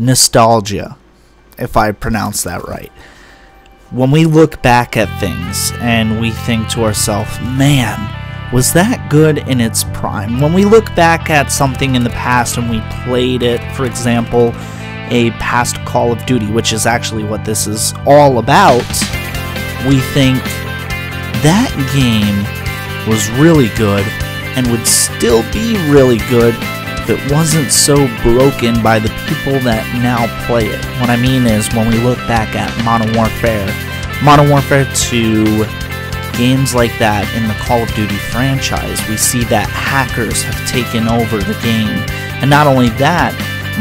nostalgia, if I pronounce that right. When we look back at things and we think to ourselves, man, was that good in its prime? When we look back at something in the past and we played it, for example, a past Call of Duty, which is actually what this is all about, we think that game was really good and would still be really good if it wasn't so broken by the people that now play it. What I mean is, when we look back at Modern Warfare 2, games like that in the Call of Duty franchise, we see that hackers have taken over the game. And not only that,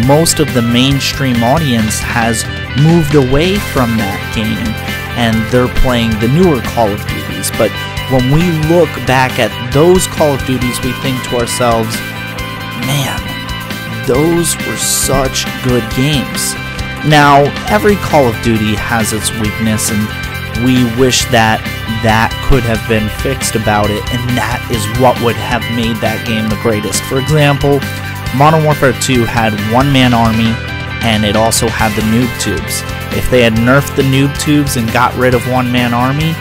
most of the mainstream audience has moved away from that game and they're playing the newer Call of Duties. But when we look back at those Call of Duties, we think to ourselves, man, those were such good games. Now, every Call of Duty has its weakness, and we wish that that could have been fixed about it, and that is what would have made that game the greatest. For example, Modern Warfare 2 had one-man army, and it also had the noob tubes. If they had nerfed the noob tubes and got rid of one-man army,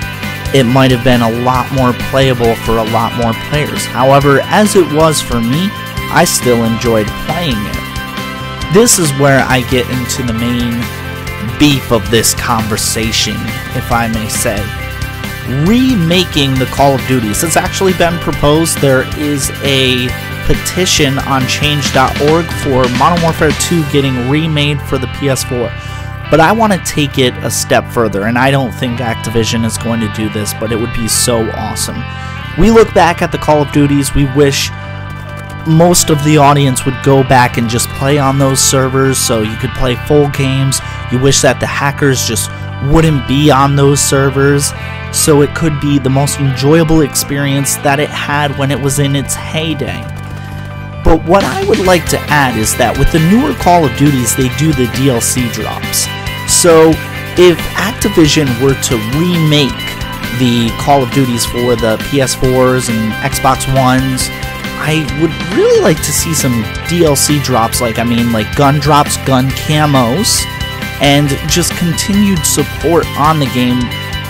it might have been a lot more playable for a lot more players. However, as it was for me, I still enjoyed playing it. This is where I get into the main beef of this conversation, if I may say. Remaking the Call of Duties. It's actually been proposed. There is a petition on change.org for Modern Warfare 2 getting remade for the PS4. But I want to take it a step further, and I don't think Activision is going to do this, but it would be so awesome. We look back at the Call of Duties, we wish most of the audience would go back and just play on those servers so you could play full games. You wish that the hackers just wouldn't be on those servers, so it could be the most enjoyable experience that it had when it was in its heyday. But what I would like to add is that with the newer Call of Duties, they do the DLC drops. So if Activision were to remake the Call of Duties for the PS4s and Xbox Ones, I would really like to see some DLC drops, like gun drops, gun camos, and just continued support on the game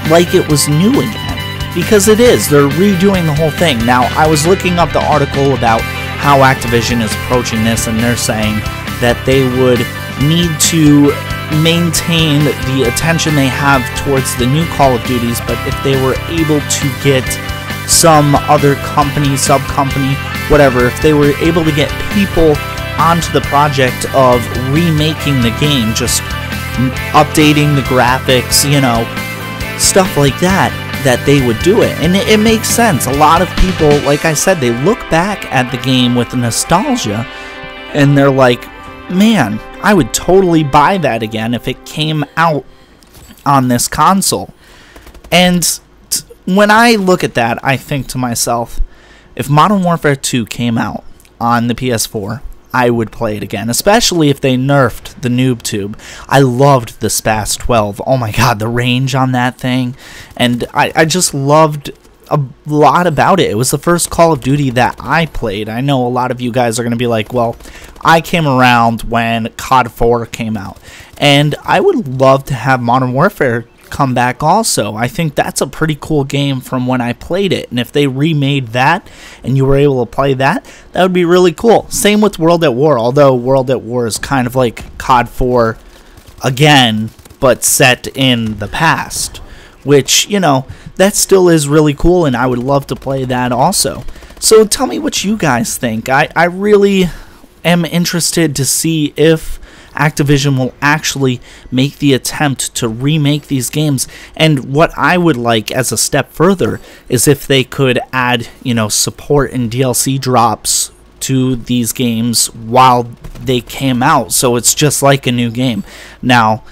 like it was new again. Because it is, they're redoing the whole thing. Now, I was looking up the article about how Activision is approaching this, and they're saying that they would need to maintain the attention they have towards the new Call of Duties, but if they were able to get some other company, sub-company, whatever, if they were able to get people onto the project of remaking the game, just updating the graphics, you know, stuff like that, that they would do it. And it makes sense. A lot of people, like I said, they look back at the game with nostalgia and they're like, man, I would totally buy that again if it came out on this console. And when I look at that, I think to myself, if Modern Warfare 2 came out on the PS4, I would play it again, especially if they nerfed the noob tube. I loved the SPAS 12. Oh my god, the range on that thing. And I just loved a lot about it. It was the first Call of Duty that I played. I know a lot of you guys are going to be like, well, I came around when COD 4 came out. And I would love to have Modern Warfare come back also. I think that's a pretty cool game from when I played it, and if they remade that and you were able to play that, that would be really cool. Same with World at War, although World at War is kind of like COD 4 again, but set in the past, which, you know, that still is really cool, and I would love to play that also. So tell me what you guys think. I really am interested to see if Activision will actually make the attempt to remake these games. And what I would like as a step further is if they could add, you know, support and DLC drops to these games while they came out, so it's just like a new game. Now,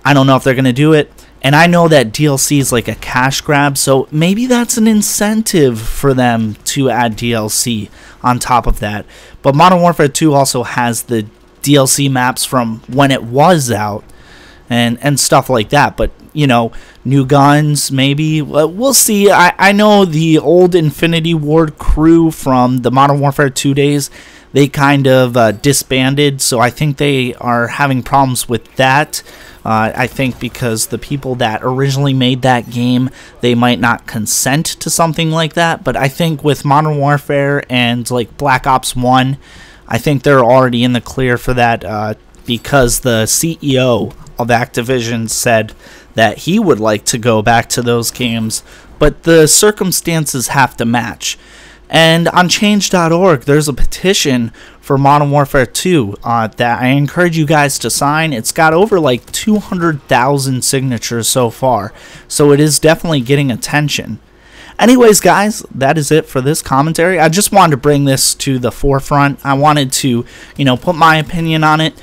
I don't know if they're going to do it, and I know that DLC is like a cash grab, so maybe that's an incentive for them to add DLC on top of that. But Modern Warfare 2 also has the DLC maps from when it was out and stuff like that, but you know, new guns maybe, we'll see. I know the old Infinity Ward crew from the Modern Warfare 2 days, they kind of disbanded, so I think they are having problems with that. I think because the people that originally made that game, they might not consent to something like that. But I think with Modern Warfare and like Black Ops 1, I think they're already in the clear for that because the CEO of Activision said that he would like to go back to those games, but the circumstances have to match. And on change.org, there's a petition for Modern Warfare 2 that I encourage you guys to sign. It's got over like 200,000 signatures so far, so it is definitely getting attention. Anyways, guys, that is it for this commentary. I just wanted to bring this to the forefront. I wanted to, put my opinion on it.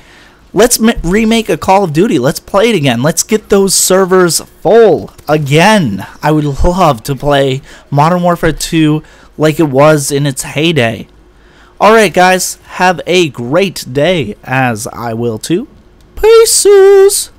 Let's remake a Call of Duty. Let's play it again. Let's get those servers full again. I would love to play Modern Warfare 2 like it was in its heyday. Alright guys, have a great day, as I will too. Peace!